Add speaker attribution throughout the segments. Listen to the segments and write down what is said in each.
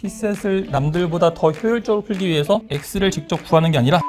Speaker 1: P셋을 남들보다 더 효율적으로 풀기 위해서 X를 직접 구하는 게 아니라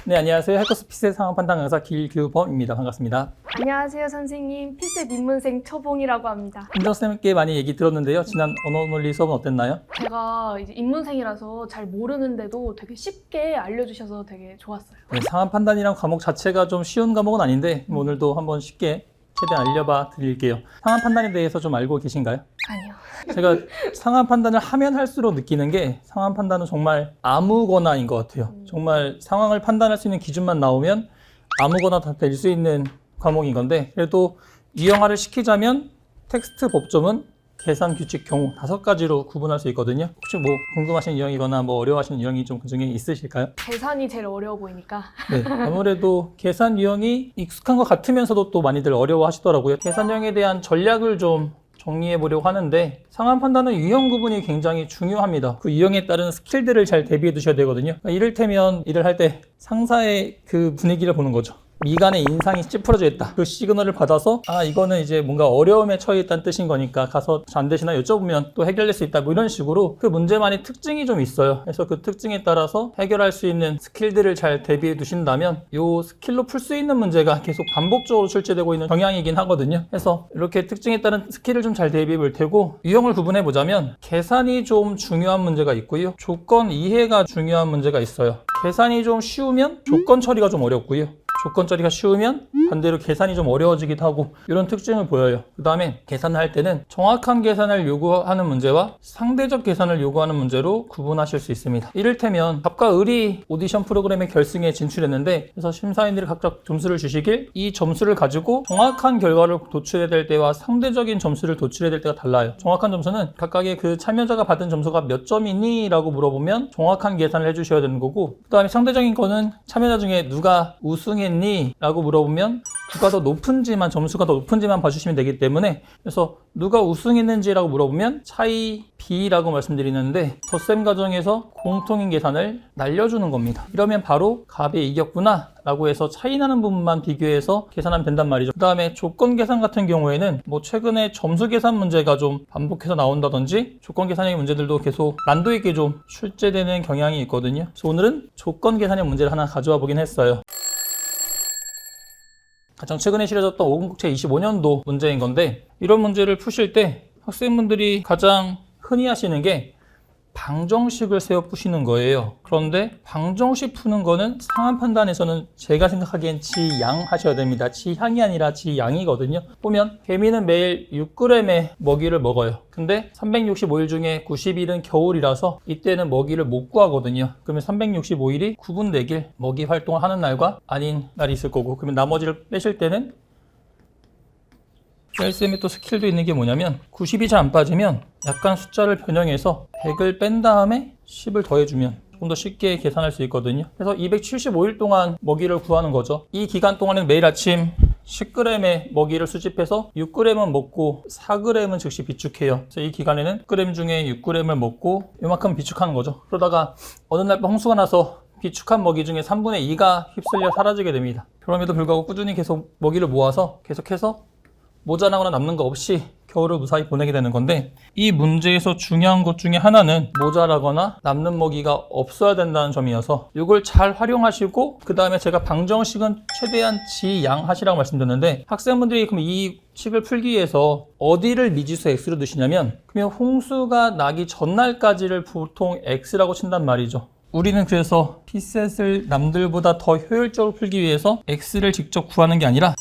Speaker 1: 네, 안녕하세요. 해커스 P셋 상황 판단 강사 길규범입니다. 반갑습니다.
Speaker 2: 안녕하세요 선생님, 피셋 입문생 초봉이라고 합니다.
Speaker 1: 김정 쌤께 많이 얘기 들었는데요. 지난 언어 논리 수업은 어땠나요?
Speaker 2: 제가 이제 입문생이라서 잘 모르는데도 되게 쉽게 알려주셔서 되게 좋았어요.
Speaker 1: 네, 상황 판단이란 과목 자체가 좀 쉬운 과목은 아닌데 오늘도 한번 쉽게 최대한 알려봐 드릴게요. 상황 판단에 대해서 좀 알고 계신가요?
Speaker 2: 아니요.
Speaker 1: 제가 상황 판단을 하면 할수록 느끼는 게 상황 판단은 정말 아무거나인 것 같아요. 정말 상황을 판단할 수 있는 기준만 나오면 아무거나 다 될 수 있는 과목인 건데, 그래도 유형화를 시키자면 텍스트 법점은 계산 규칙 경우 5가지로 구분할 수 있거든요. 혹시 뭐 궁금하신 유형이거나 뭐 어려워하시는 유형이 좀 그중에 있으실까요?
Speaker 2: 계산이 제일 어려워 보이니까.
Speaker 1: 네, 아무래도 계산 유형이 익숙한 것 같으면서도 또 많이들 어려워하시더라고요. 계산 유형에 대한 전략을 좀 정리해 보려고 하는데, 상황 판단은 유형 구분이 굉장히 중요합니다. 그 유형에 따른 스킬들을 잘 대비해 두셔야 되거든요. 그러니까 이를테면 일을 할 때 상사의 그 분위기를 보는 거죠. 미간의 인상이 찌푸러져 있다. 그 시그널을 받아서 이거는 이제 뭔가 어려움에 처해 있다는 뜻인 거니까 가서 안 되시나 여쭤보면 또 해결될 수 있다. 뭐 이런 식으로 그 문제만의 특징이 좀 있어요. 그래서 그 특징에 따라서 해결할 수 있는 스킬들을 잘 대비해 두신다면 이 스킬로 풀 수 있는 문제가 계속 반복적으로 출제되고 있는 경향이긴 하거든요. 그래서 이렇게 특징에 따른 스킬을 좀 잘 대비해 볼 테고, 유형을 구분해 보자면 계산이 좀 중요한 문제가 있고요. 조건 이해가 중요한 문제가 있어요. 계산이 좀 쉬우면 조건 처리가 좀 어렵고요. 조건 처리가 쉬우면 반대로 계산이 좀 어려워지기도 하고, 이런 특징을 보여요. 그 다음에 계산을 할 때는 정확한 계산을 요구하는 문제와 상대적 계산을 요구하는 문제로 구분하실 수 있습니다. 이를테면 갑과 을이 오디션 프로그램의 결승에 진출했는데, 그래서 심사위원들이 각자 점수를 주시길 이 점수를 가지고 정확한 결과를 도출해야 될 때와 상대적인 점수를 도출해야 될 때가 달라요. 정확한 점수는 각각의 그 참여자가 받은 점수가 몇 점이니? 라고 물어보면 정확한 계산을 해주셔야 되는 거고, 그 다음에 상대적인 거는 참여자 중에 누가 우승했니? 라고 물어보면 누가 더 높은지만, 점수가 더 높은지만 봐주시면 되기 때문에, 그래서 누가 우승했는지라고 물어보면 차이 B라고 말씀드리는데, 덧셈 과정에서 공통인 계산을 날려주는 겁니다. 이러면 바로 갑에 이겼구나 라고 해서 차이 나는 부분만 비교해서 계산하면 된단 말이죠. 그 다음에 조건 계산 같은 경우에는 뭐 최근에 점수 계산 문제가 좀 반복해서 나온다든지 조건 계산의 문제들도 계속 난도 있게 좀 출제되는 경향이 있거든요. 그래서 오늘은 조건 계산의 문제를 하나 가져와 보긴 했어요. 가장 최근에 실어졌던 5공국제 25년도 문제인 건데, 이런 문제를 푸실 때 학생분들이 가장 흔히 하시는 게 방정식을 세워 푸시는 거예요. 그런데 방정식 푸는 거는 상황 판단에서는 제가 생각하기엔 지양 하셔야 됩니다. 지향이 아니라 지양이거든요. 보면 개미는 매일 6g의 먹이를 먹어요. 근데 365일 중에 90일은 겨울이라서 이때는 먹이를 못 구하거든요. 그러면 365일이 구분되길 먹이 활동을 하는 날과 아닌 날이 있을 거고, 그러면 나머지를 빼실 때는 셀쌤의 또 스킬도 있는 게 뭐냐면, 90이 잘 안 빠지면 약간 숫자를 변형해서 100을 뺀 다음에 10을 더해주면 조금 더 쉽게 계산할 수 있거든요. 그래서 275일 동안 먹이를 구하는 거죠. 이 기간 동안에는 매일 아침 10g의 먹이를 수집해서 6g은 먹고 4g은 즉시 비축해요. 그래서 이 기간에는 6g 중에 6g을 먹고 이만큼 비축하는 거죠. 그러다가 어느 날 홍수가 나서 비축한 먹이 중에 3분의 2가 휩쓸려 사라지게 됩니다. 그럼에도 불구하고 꾸준히 계속 먹이를 모아서 계속해서 모자라거나 남는 거 없이 겨울을 무사히 보내게 되는 건데, 이 문제에서 중요한 것 중에 하나는 모자라거나 남는 먹이가 없어야 된다는 점이어서 이걸 잘 활용하시고, 그 다음에 제가 방정식은 최대한 지양하시라고 말씀드렸는데, 학생분들이 그럼 이 식을 풀기 위해서 어디를 미지수 X로 두시냐면, 그러면 홍수가 나기 전날까지를 보통 X라고 친단 말이죠. 우리는 그래서 P셋을 남들보다 더 효율적으로 풀기 위해서 X를 직접 구하는 게 아니라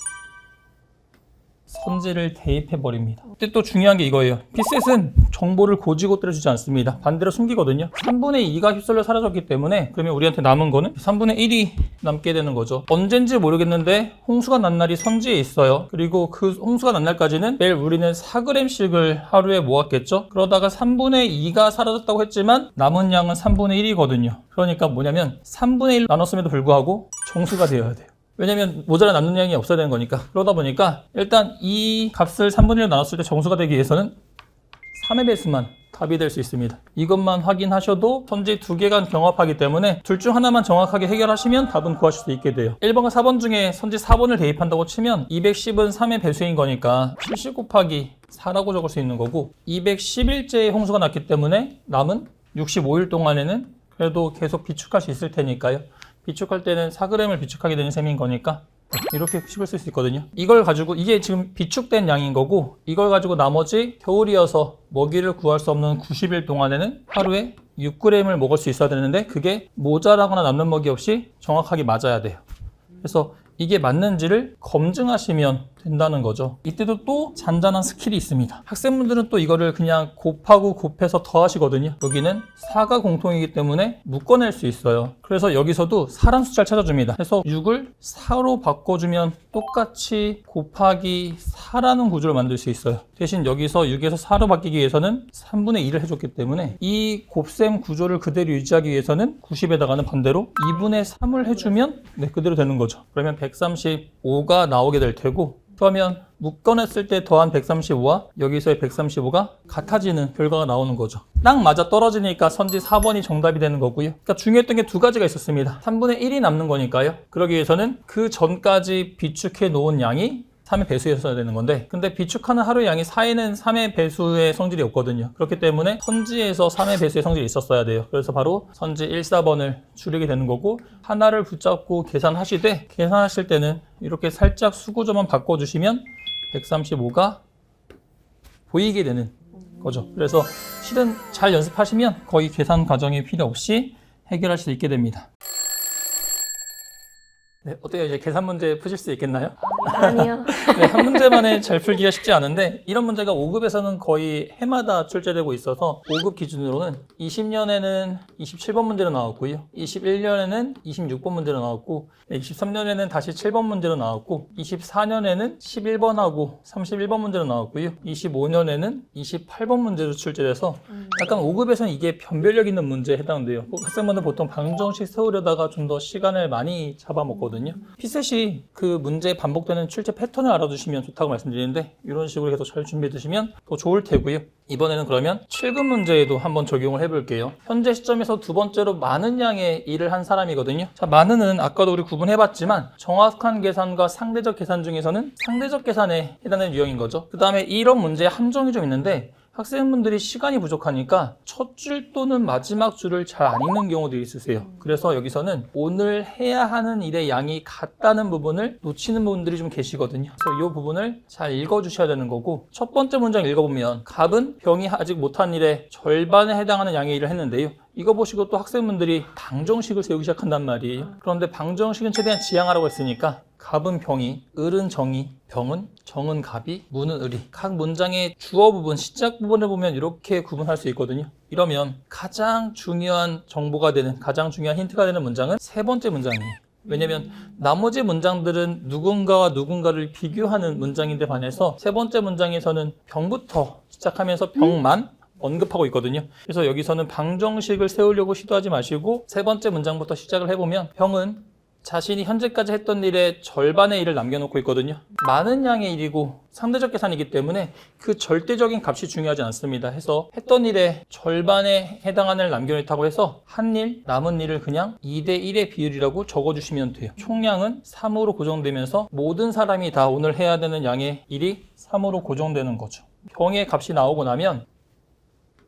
Speaker 1: 선지를 대입해버립니다. 근데 또 중요한 게 이거예요. P셋은 정보를 고지고대로 주지 않습니다. 반대로 숨기거든요. 3분의 2가 휩쓸려 사라졌기 때문에 그러면 우리한테 남은 거는 3분의 1이 남게 되는 거죠. 언젠지 모르겠는데 홍수가 난 날이 선지에 있어요. 그리고 그 홍수가 난 날까지는 매일 우리는 4g씩을 하루에 모았겠죠. 그러다가 3분의 2가 사라졌다고 했지만 남은 양은 3분의 1이거든요. 그러니까 뭐냐면 3분의 1 나눴음에도 불구하고 정수가 되어야 돼요. 왜냐면 모자라 남는 양이 없어야 되는 거니까. 그러다 보니까 일단 이 값을 3분의 1로 나눴을 때 정수가 되기 위해서는 3의 배수만 답이 될 수 있습니다. 이것만 확인하셔도 선지 2개가 경합하기 때문에 둘 중 하나만 정확하게 해결하시면 답은 구하실 수 있게 돼요. 1번과 4번 중에 선지 4번을 대입한다고 치면 210은 3의 배수인 거니까 70 곱하기 4라고 적을 수 있는 거고 210일째에 홍수가 났기 때문에 남은 65일 동안에는 그래도 계속 비축할 수 있을 테니까요. 비축할 때는 4g을 비축하게 되는 셈인 거니까 이렇게 씹을 수 있거든요. 이걸 가지고 이게 지금 비축된 양인 거고 이걸 가지고 나머지 겨울이어서 먹이를 구할 수 없는 90일 동안에는 하루에 6g을 먹을 수 있어야 되는데 그게 모자라거나 남는 먹이 없이 정확하게 맞아야 돼요. 그래서 이게 맞는지를 검증하시면 된다는 거죠. 이때도 또 잔잔한 스킬이 있습니다. 학생분들은 또 이거를 그냥 곱하고 곱해서 더하시거든요. 여기는 4가 공통이기 때문에 묶어낼 수 있어요. 그래서 여기서도 4란 숫자를 찾아줍니다. 그래서 6을 4로 바꿔주면 똑같이 곱하기 4라는 구조를 만들 수 있어요. 대신 여기서 6에서 4로 바뀌기 위해서는 3분의 2를 해줬기 때문에 이 곱셈 구조를 그대로 유지하기 위해서는 90에다가는 반대로 2분의 3을 해주면 그대로 되는 거죠. 그러면 135가 나오게 될 테고 그러면 묶어냈을 때 더한 135와 여기서의 135가 같아지는 결과가 나오는 거죠. 딱 맞아 떨어지니까 선지 4번이 정답이 되는 거고요. 그러니까 중요했던 게 두 가지가 있었습니다. 3분의 1이 남는 거니까요. 그러기 위해서는 그 전까지 비축해 놓은 양이 3의 배수였어야 되는 건데 근데 비축하는 하루의 양이 4에는 3의 배수의 성질이 없거든요. 그렇기 때문에 선지에서 3의 배수의 성질이 있었어야 돼요. 그래서 바로 선지 1, 4번을 줄이게 되는 거고 하나를 붙잡고 계산하시되 계산하실 때는 이렇게 살짝 수구조만 바꿔주시면 135가 보이게 되는 거죠. 그래서 실은 잘 연습하시면 거의 계산 과정이 필요 없이 해결할 수 있게 됩니다. 네, 어때요? 이제 계산 문제 푸실 수 있겠나요?
Speaker 2: 아니요.
Speaker 1: 네, 한 문제만에 잘 풀기가 쉽지 않은데 이런 문제가 5급에서는 거의 해마다 출제되고 있어서 5급 기준으로는 20년에는 27번 문제로 나왔고요. 21년에는 26번 문제로 나왔고 23년에는 다시 7번 문제로 나왔고 24년에는 11번하고 31번 문제로 나왔고요. 25년에는 28번 문제로 출제돼서 약간 5급에서는 이게 변별력 있는 문제에 해당돼요. 학생분들 보통 방정식 세우려다가 좀 더 시간을 많이 잡아먹거든요. 피셋이 그 문제에 반복되는 출제 패턴을 알아두시면 좋다고 말씀드리는데 이런 식으로 해서 잘 준비해 두시면 더 좋을 테고요. 이번에는 그러면 7급 문제에도 한번 적용을 해볼게요. 현재 시점에서 두 번째로 많은 양의 일을 한 사람이거든요. 자, 많은은 아까도 우리 구분해봤지만 정확한 계산과 상대적 계산 중에서는 상대적 계산에 해당하는 유형인 거죠. 그 다음에 이런 문제의 함정이 좀 있는데 학생분들이 시간이 부족하니까 첫 줄 또는 마지막 줄을 잘 안 읽는 경우들이 있으세요. 그래서 여기서는 오늘 해야 하는 일의 양이 같다는 부분을 놓치는 분들이 좀 계시거든요. 그래서 이 부분을 잘 읽어주셔야 되는 거고 첫 번째 문장 읽어보면 갑은 병이 아직 못한 일의 절반에 해당하는 양의 일을 했는데요. 이거 보시고 또 학생분들이 방정식을 세우기 시작한단 말이에요. 그런데 방정식은 최대한 지양하라고 했으니까 갑은 병이, 을은 정이, 병은 정은 갑이, 무는 을이 각 문장의 주어 부분, 시작 부분을 보면 이렇게 구분할 수 있거든요. 이러면 가장 중요한 정보가 되는, 가장 중요한 힌트가 되는 문장은 세 번째 문장이에요. 왜냐면 나머지 문장들은 누군가와 누군가를 비교하는 문장인데 반해서 세 번째 문장에서는 병부터 시작하면서 병만 언급하고 있거든요. 그래서 여기서는 방정식을 세우려고 시도하지 마시고 세 번째 문장부터 시작을 해보면 병은 자신이 현재까지 했던 일의 절반의 일을 남겨놓고 있거든요. 많은 양의 일이고 상대적 계산이기 때문에 그 절대적인 값이 중요하지 않습니다. 해서 했던 일의 절반에 해당하는 일을 남겨놓다고 해서 한 일, 남은 일을 그냥 2대 1의 비율이라고 적어주시면 돼요. 총량은 3으로 고정되면서 모든 사람이 다 오늘 해야 되는 양의 일이 3으로 고정되는 거죠. 병의 값이 나오고 나면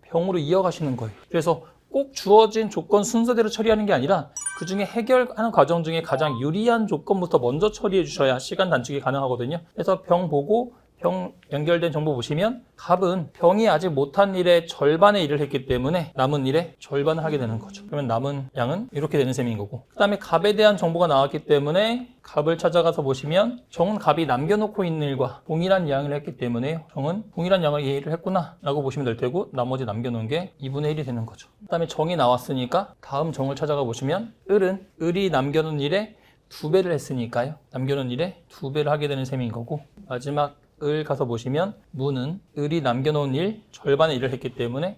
Speaker 1: 병으로 이어가시는 거예요. 그래서 꼭 주어진 조건 순서대로 처리하는 게 아니라 그 중에 해결하는 과정 중에 가장 유리한 조건부터 먼저 처리해 주셔야 시간 단축이 가능하거든요. 그래서 병 보고 병 연결된 정보 보시면 갑은 병이 아직 못한 일의 절반의 일을 했기 때문에 남은 일의 절반을 하게 되는 거죠. 그러면 남은 양은 이렇게 되는 셈인 거고 그 다음에 갑에 대한 정보가 나왔기 때문에 갑을 찾아가서 보시면 정은 갑이 남겨놓고 있는 일과 동일한 양을 했기 때문에 정은 동일한 양을 이해를 했구나 라고 보시면 될 테고 나머지 남겨놓은 게 2분의 1이 되는 거죠. 그 다음에 정이 나왔으니까 다음 정을 찾아가 보시면 을은 을이 남겨놓은 일에 2배를 했으니까요. 남겨놓은 일에 2배를 하게 되는 셈인 거고 마지막 을 가서 보시면 무는 을이 남겨놓은 일 절반의 일을 했기 때문에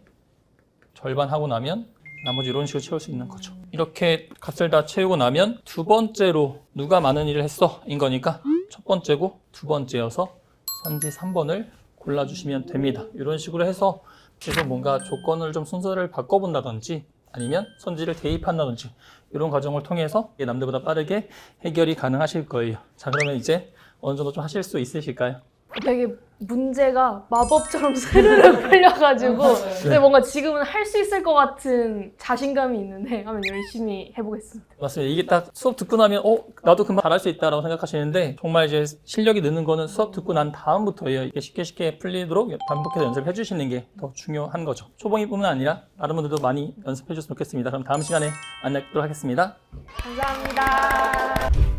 Speaker 1: 절반 하고 나면 나머지 이런 식으로 채울 수 있는 거죠. 이렇게 값을 다 채우고 나면 두 번째로 누가 많은 일을 했어 인 거니까 첫 번째고 두 번째여서 선지 3번을 골라주시면 됩니다. 이런 식으로 해서 계속 뭔가 조건을 좀 순서를 바꿔본다든지 아니면 선지를 대입한다든지 이런 과정을 통해서 남들보다 빠르게 해결이 가능하실 거예요. 자, 그러면 이제 어느 정도 좀 하실 수 있으실까요?
Speaker 2: 되게 문제가 마법처럼 스르륵 풀려가지고 근데 뭔가 지금은 할 수 있을 것 같은 자신감이 있는데 한번 열심히 해보겠습니다.
Speaker 1: 맞습니다. 이게 딱 수업 듣고 나면 나도 금방 잘할 수 있다라고 생각하시는데 정말 이제 실력이 느는 거는 수업 듣고 난 다음부터예요. 이게 쉽게 풀리도록 반복해서 연습을 해주시는 게 더 중요한 거죠. 초봉이뿐만 아니라 다른 분들도 많이 연습해 주셨으면 좋겠습니다. 그럼 다음 시간에 만나뵙도록 하겠습니다.
Speaker 2: 감사합니다.